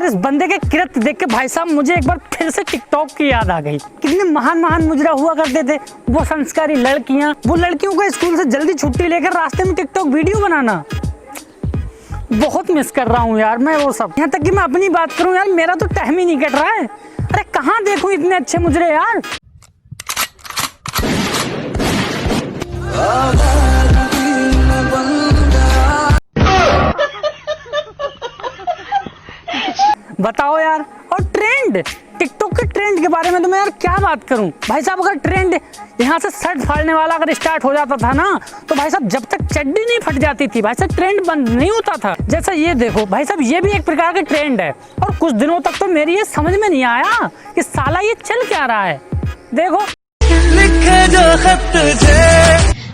यार इस बंदे के कृत्य देख के भाई साहब मुझे एक बार फिर से टिकटॉक की याद आ गई। कितने महान महान मुजरा हुआ करते थे वो संस्कारी लड़कियां, वो लड़कियों को स्कूल से जल्दी छुट्टी लेकर रास्ते में टिकटॉक वीडियो बनाना। बहुत मिस कर रहा हूँ यार मैं वो सब। यहाँ तक कि मैं अपनी बात करूँ यार, मेरा तो टाइम ही नहीं कट रहा है। अरे कहाँ देखूँ इतने अच्छे मुजरे यार। बताओ यार। और ट्रेंड, टिकटॉक के ट्रेंड के बारे में तो मैं यार क्या बात करूं भाई साहब। अगर ट्रेंड यहाँ से शर्ट फाड़ने वाला अगर स्टार्ट हो जाता था ना तो भाई साहब जब तक चड्डी नहीं फट जाती थी भाई साहब ट्रेंड बंद नहीं होता था। जैसा ये देखो भाई साहब, ये भी एक प्रकार का ट्रेंड है। और कुछ दिनों तक तो मेरी ये समझ में नहीं आया कि साला ये चल क्या रहा है। देखो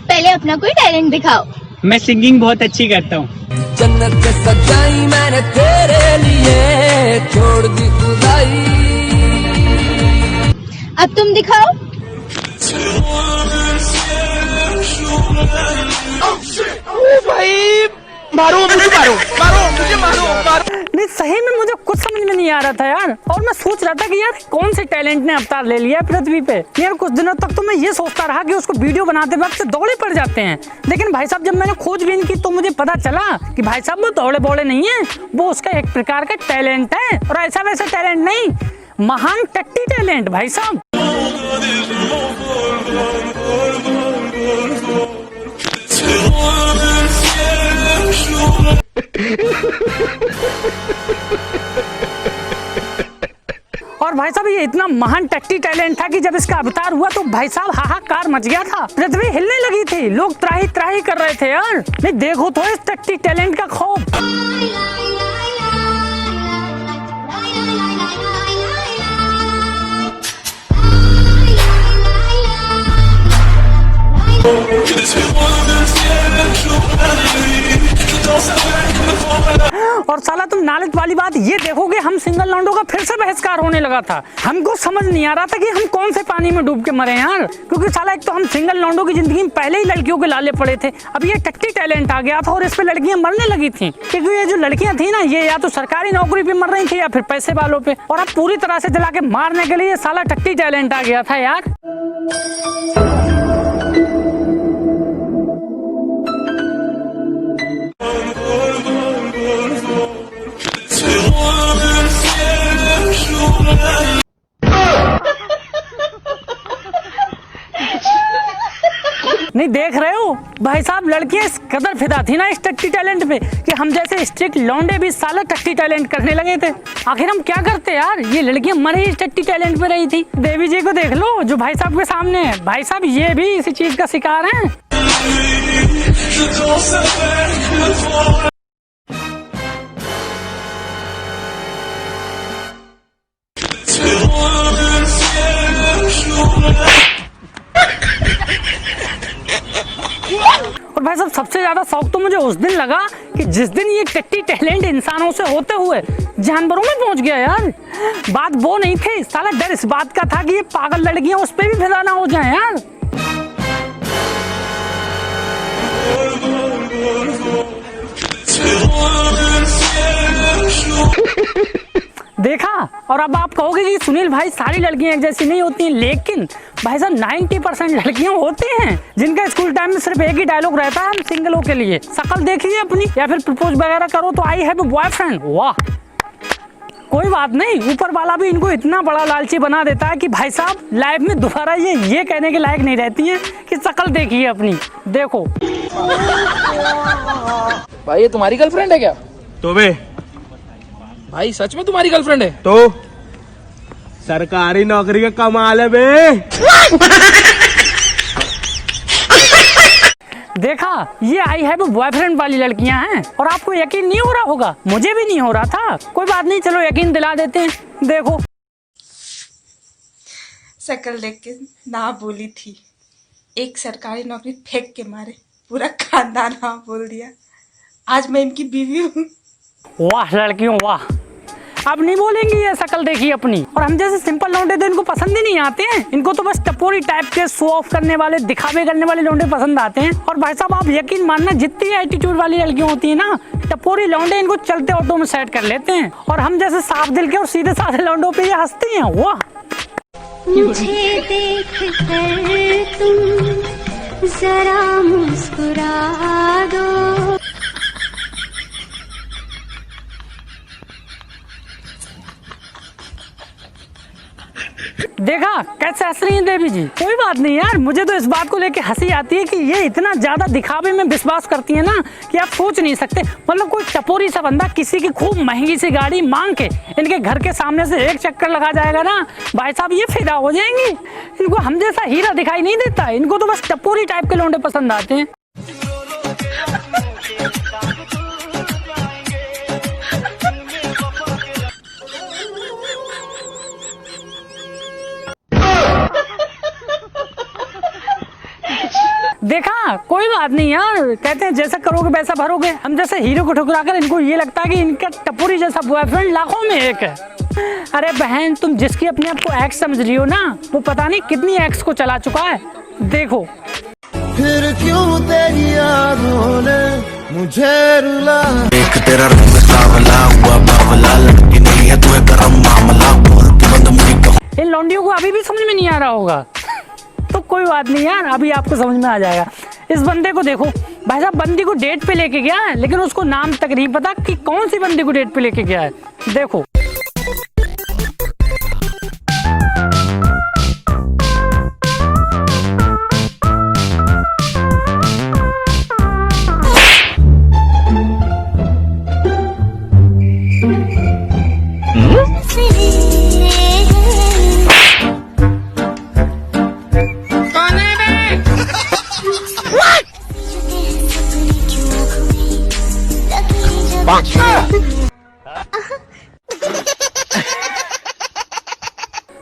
पहले अपना कोई टैलेंट दिखाओ। मैं सिंगिंग बहुत अच्छी करता हूँ। जन्नत सजाई मैंने तेरे लिए, छोड़ दी खुदाई। अब तुम दिखाओ। भाई मारो मुझे, मारो। नहीं सही में मुझे कुछ समझ में नहीं आ रहा था यार। और मैं सोच रहा था कि यार कौन से टैलेंट ने अवतार ले लिया पृथ्वी पे। यार कुछ दिनों तक तो मैं ये सोचता रहा कि उसको वीडियो बनाते वक्त दौड़े पड़ जाते हैं। लेकिन भाई साहब जब मैंने खोजबीन की तो मुझे पता चला कि भाई साहब वो दौड़े बौड़े नहीं है, वो उसका एक प्रकार का टैलेंट है। और ऐसा वैसा टैलेंट नहीं, महान टट्टी टैलेंट भाई साहब। और भाई साहब ये इतना महान टट्टी टैलेंट था कि जब इसका अवतार हुआ तो भाई साहब हाहाकार मच गया था। पृथ्वी हिलने लगी थी, लोग त्राही त्राही कर रहे थे यार। नहीं देखो तो इस टट्टी टैलेंट का खौफ। और साला तुम नालेज वाली बात ये देखोगे, हम सिंगल लौंडों का फिर से बहिष्कार होने लगा था। हमको समझ नहीं आ रहा था कि हम कौन से पानी में डूब के मरे यार। क्योंकि साला एक तो हम सिंगल लौंडों की जिंदगी में पहले ही लड़कियों के लाले पड़े थे, अब ये टट्टी टैलेंट आ गया था और इस पे लड़कियां मरने लगी थी। क्योंकि ये जो लड़कियां थी ना, ये या तो सरकारी नौकरी पे मर रही थी या फिर पैसे वालों पे। और अब पूरी तरह से जला के मारने के लिए साला टट्टी टैलेंट आ गया था यार। नहीं देख रहे हो भाई साहब, लड़कियां इस कदर फिदा थी ना इस टट्टी टैलेंट पे कि हम जैसे स्ट्रिक्ट लौंडे भी साला टट्टी टैलेंट करने लगे थे। आखिर हम क्या करते यार, ये लड़कियां मरे इस टट्टी टैलेंट पे रही थी। देवी जी को देख लो जो भाई साहब के सामने है, भाई साहब ये भी इसी चीज का शिकार हैं। और भाई साहब सबसे ज्यादा शौक तो मुझे उस दिन लगा कि जिस दिन ये टट्टी टैलेंट इंसानों से होते हुए जानवरों में पहुंच गया यार। बात वो नहीं थी, साला डर इस बात का था कि ये पागल लड़कियां उस पे भी फिदा ना हो जाएं यार। देखा। और अब आप कहोगे कि सुनील भाई सारी लड़कियां एक जैसी नहीं होती हैं, लेकिन भाई साहब 90% लड़कियां होती हैं जिनका स्कूल टाइम में सिर्फ एक ही डायलॉग रहता है हम सिंगलों के लिए, शक्ल देखिए अपनी या फिर प्रपोज वगैरह करो तो आई हैव अ बॉयफ्रेंड। वाह, कोई बात नहीं, ऊपर वाला भी इनको इतना बड़ा लालची बना देता है कि भाई साहब लाइफ में दोबारा ये कहने के लायक नहीं रहती है कि शक्ल देखिए अपनी। देखो भाई ये तुम्हारी गर्लफ्रेंड है क्या? तो बे भाई सच में तुम्हारी गर्लफ्रेंड है? तो सरकारी नौकरी का कमाल है बे। देखा, ये आई हैव बॉयफ्रेंड वाली लड़कियां हैं और आपको यकीन नहीं हो रहा होगा, मुझे भी नहीं हो रहा था। कोई बात नहीं, चलो यकीन दिला देते हैं। देखो शक्ल देख के ना बोली थी, एक सरकारी नौकरी फेंक के मारे पूरा खानदान हाँ बोल दिया। आज मैं इनकी बीवी हूँ। वाह लड़कियों वाह, अब नहीं बोलेंगी ये शक्ल देखी अपनी। और हम जैसे सिंपल लौंडे तो इनको पसंद ही नहीं आते हैं, इनको तो बस टपोरी टाइप के शो ऑफ करने वाले, दिखावे करने वाले लौंडे पसंद आते हैं। और भाई साहब आप यकीन मानना, जितनी एटीट्यूड वाली लड़कियां होती है ना, टपोरी लौंडे इनको चलते ऑटो में सेट कर लेते हैं और हम जैसे साफ दिल के और सीधे साधे लौंडों पे ये हंसते हैं। वाह, मुझे देख कर तुम जरा मुस्कुरा दो। देखा कैसे हंस रही हैं देवी जी। कोई बात नहीं यार, मुझे तो इस बात को लेके हंसी आती है कि ये इतना ज्यादा दिखावे में विश्वास करती है ना कि आप सोच नहीं सकते। मतलब कोई टपोरी सा बंदा किसी की खूब महंगी सी गाड़ी मांग के इनके घर के सामने से एक चक्कर लगा जाएगा ना, भाई साहब ये फिदा हो जाएंगी। इनको हम जैसा हीरा दिखाई नहीं देता, इनको तो बस टपोरी टाइप के लौंडे पसंद आते हैं। देखा, कोई बात नहीं यार, कहते हैं जैसा करोगे वैसा भरोगे। हम जैसे हीरो को ठुकराकर इनको ये लगता है कि इनका टपोरी जैसा बॉयफ्रेंड लाखों में एक है। अरे बहन, तुम जिसकी अपने आप को एक्स समझ रही हो ना, वो पता नहीं कितनी एक्स को चला चुका है। देखो फिर क्यों तेरी यादों ने मुझे रुला। एक तेरा रंग सावला हुआ बावला, लड़की नहीं है तू गरम मामला, बोल बंद मुझे। इन लौंडियों को अभी भी समझ में नहीं आ रहा होगा, तो कोई बात नहीं यार, अभी आपको समझ में आ जाएगा। इस बंदे को देखो, भाई साहब बंदी को डेट पे लेके गया है, लेकिन उसको नाम तक नहीं पता कि कौन सी बंदी को डेट पे लेके गया है। देखो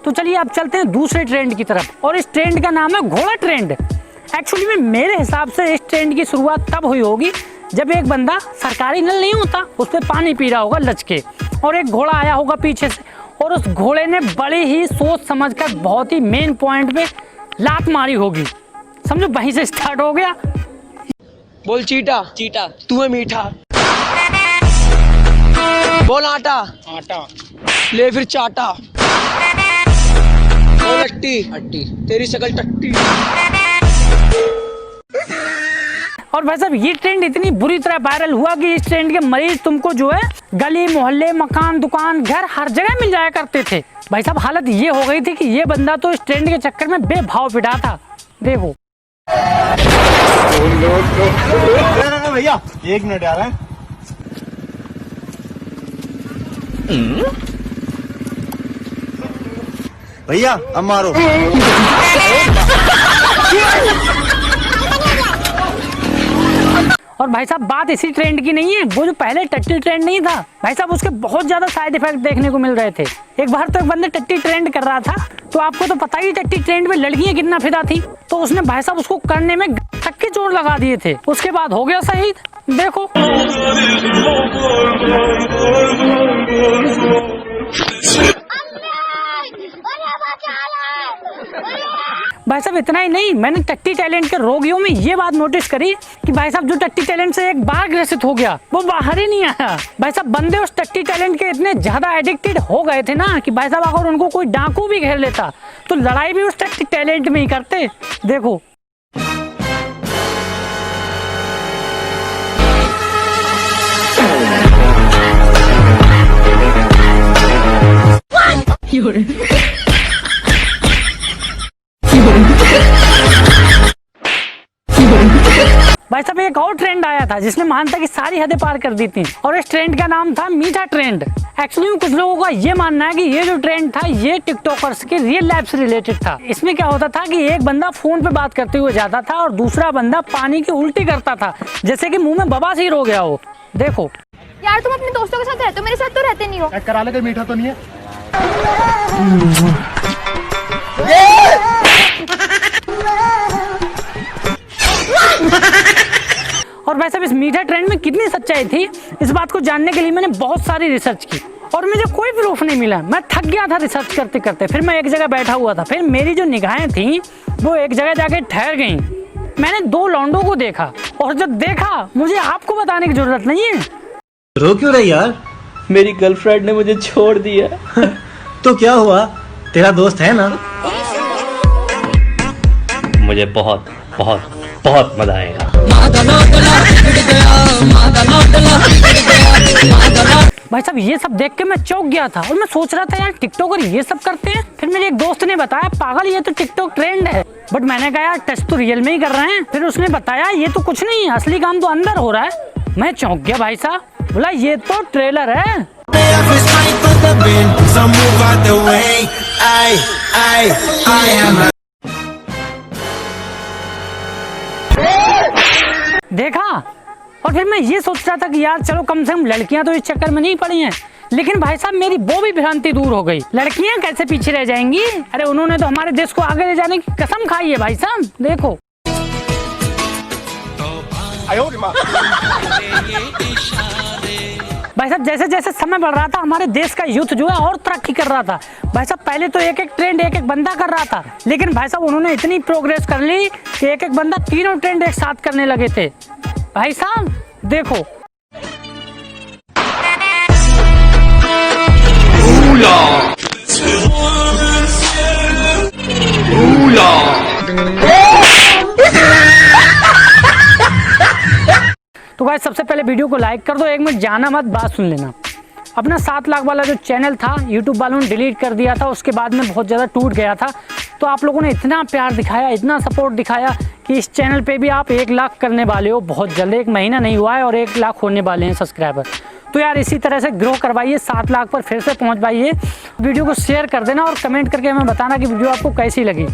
तो चलिए अब चलते हैं दूसरे ट्रेंड की तरफ, और इस ट्रेंड का नाम है घोड़ा ट्रेंड। एक्चुअली में मेरे हिसाब से इस ट्रेंड की शुरुआत तब हुई होगी जब एक बंदा सरकारी नल नहीं होता उस पर पानी पी रहा होगा लचके, और एक घोड़ा आया होगा पीछे से, और उस घोड़े ने बड़ी ही सोच समझकर बहुत ही मेन पॉइंट पे लात मारी होगी। समझो वहीं से स्टार्ट हो गया। बोल चीटा, चीटा तू है मीठा। बोल आटा, आटा ले फिर चाटा। बोल अट्टी, अट्टी तेरी शकल टट्टी। और भाई साहब ये ट्रेंड इतनी बुरी तरह वायरल हुआ कि इस ट्रेंड के मरीज तुमको जो है गली मोहल्ले मकान दुकान घर हर जगह मिल जाया करते थे। भाई साहब हालत ये हो गई थी कि ये बंदा तो इस ट्रेंड के चक्कर में बेभाव पिटा था। देखो भैया 1 मिनट आ रहा है। भैया अब मारो। और भाई साहब बात इसी ट्रेंड की नहीं है, वो जो पहले टट्टी ट्रेंड नहीं था भाई साहब, उसके बहुत ज्यादा साइड इफेक्ट देखने को मिल रहे थे। एक बार तो एक बंदे टट्टी ट्रेंड कर रहा था, तो आपको तो पता ही टट्टी ट्रेंड में लड़कियां कितना फिदा थी, तो उसने भाई साहब उसको करने में तक्के चोट लगा दिए थे। उसके बाद हो गया शहीद। देखो भाई साहब इतना ही नहीं, मैंने टट्टी टैलेंट के रोगियों में ये बात नोटिस करी कि भाई साहब जो टट्टी टैलेंट से एक बार ग्रसित हो गया वो बाहर ही नहीं आया। भाई साहब बंदे उस टट्टी टैलेंट के इतने ज्यादा एडिक्टेड हो गए थे ना कि भाई साहब अगर उनको कोई डाकू भी घेर लेता तो लड़ाई भी उस टट्टी टैलेंट में ही करते। देखो भाई साहब एक और ट्रेंड आया था जिसने मानता की सारी हदें पार कर दी थी, और इस ट्रेंड का नाम था मीठा ट्रेंड। एक्चुअली कुछ लोगों का ये मानना है कि ये जो ट्रेंड था ये टिकटॉकर्स के रियल लाइफ से रिलेटेड था। इसमें क्या होता था कि एक बंदा फोन पे बात करते हुए जाता था और दूसरा बंदा पानी की उल्टी करता था, जैसे कि मुंह में बवासीर हो गया हो। देखो यार तुम अपने दोस्तों के साथ रहते हो, मेरे साथ तो रहते नहीं हो। करा ले, मीठा तो नहीं है। और वैसे इस मीठा ट्रेंड में कितनी सच्चाई थी इस बात को जानने के लिए मैंने बहुत सारी रिसर्च की और मुझे कोई प्रूफ नहीं मिला। मैं थक गया था रिसर्च करते करते। फिर मैं एक जगह बैठा हुआ था, फिर मेरी जो निगाहें थी वो एक जगह जाके ठहर गईं। मैंने 2 लौंडों को देखा और जब देखा मुझे आपको बताने की जरूरत नहीं है, रो क्यों रही यार? मेरी गर्लफ्रेंड ने मुझे छोड़ दिया। तो क्या हुआ, तेरा दोस्त है ना? मुझे बहुत बहुत बहुत मजा आएगा। भाई साहब ये सब देख के मैं चौंक गया था और मैं सोच रहा था यार टिकटॉकर ये सब करते हैं। फिर मेरे एक दोस्त ने बताया पागल ये तो टिकटॉक ट्रेंड है। बट मैंने कहा यार टेस्ट तो रियल में ही कर रहे हैं। फिर उसने बताया ये तो कुछ नहीं, असली काम तो अंदर हो रहा है। मैं चौंक गया भाई साहब, बोला ये तो ट्रेलर है। देखा, और फिर मैं ये सोच रहा था कि यार चलो कम से कम लड़कियां तो इस चक्कर में नहीं पड़ी हैं। लेकिन भाई साहब मेरी वो भी भ्रांति दूर हो गई। लड़कियां कैसे पीछे रह जाएंगी? अरे उन्होंने तो हमारे देश को आगे ले जाने की कसम खाई है भाई साहब। देखो भाई साहब जैसे जैसे समय बढ़ रहा था हमारे देश का यूथ जो है और तरक्की कर रहा था। भाई साहब पहले तो एक एक ट्रेंड एक एक बंदा कर रहा था, लेकिन भाई साहब उन्होंने इतनी प्रोग्रेस कर ली कि एक एक बंदा तीनों ट्रेंड एक साथ करने लगे थे। भाई साहब देखो तो भाई सबसे पहले वीडियो को लाइक कर दो, 1 मिनट जाना मत, बात सुन लेना। अपना 7 लाख वाला जो चैनल था यूट्यूब वालों ने डिलीट कर दिया था, उसके बाद में बहुत ज़्यादा टूट गया था। तो आप लोगों ने इतना प्यार दिखाया, इतना सपोर्ट दिखाया कि इस चैनल पे भी आप 1 लाख करने वाले हो बहुत जल्द। 1 महीना नहीं हुआ है और 1 लाख होने वाले हैं सब्सक्राइबर। तो यार इसी तरह से ग्रो करवाइए, 7 लाख पर फिर से पहुँच पाइए। वीडियो को शेयर कर देना और कमेंट करके हमें बताना कि वीडियो आपको कैसी लगी।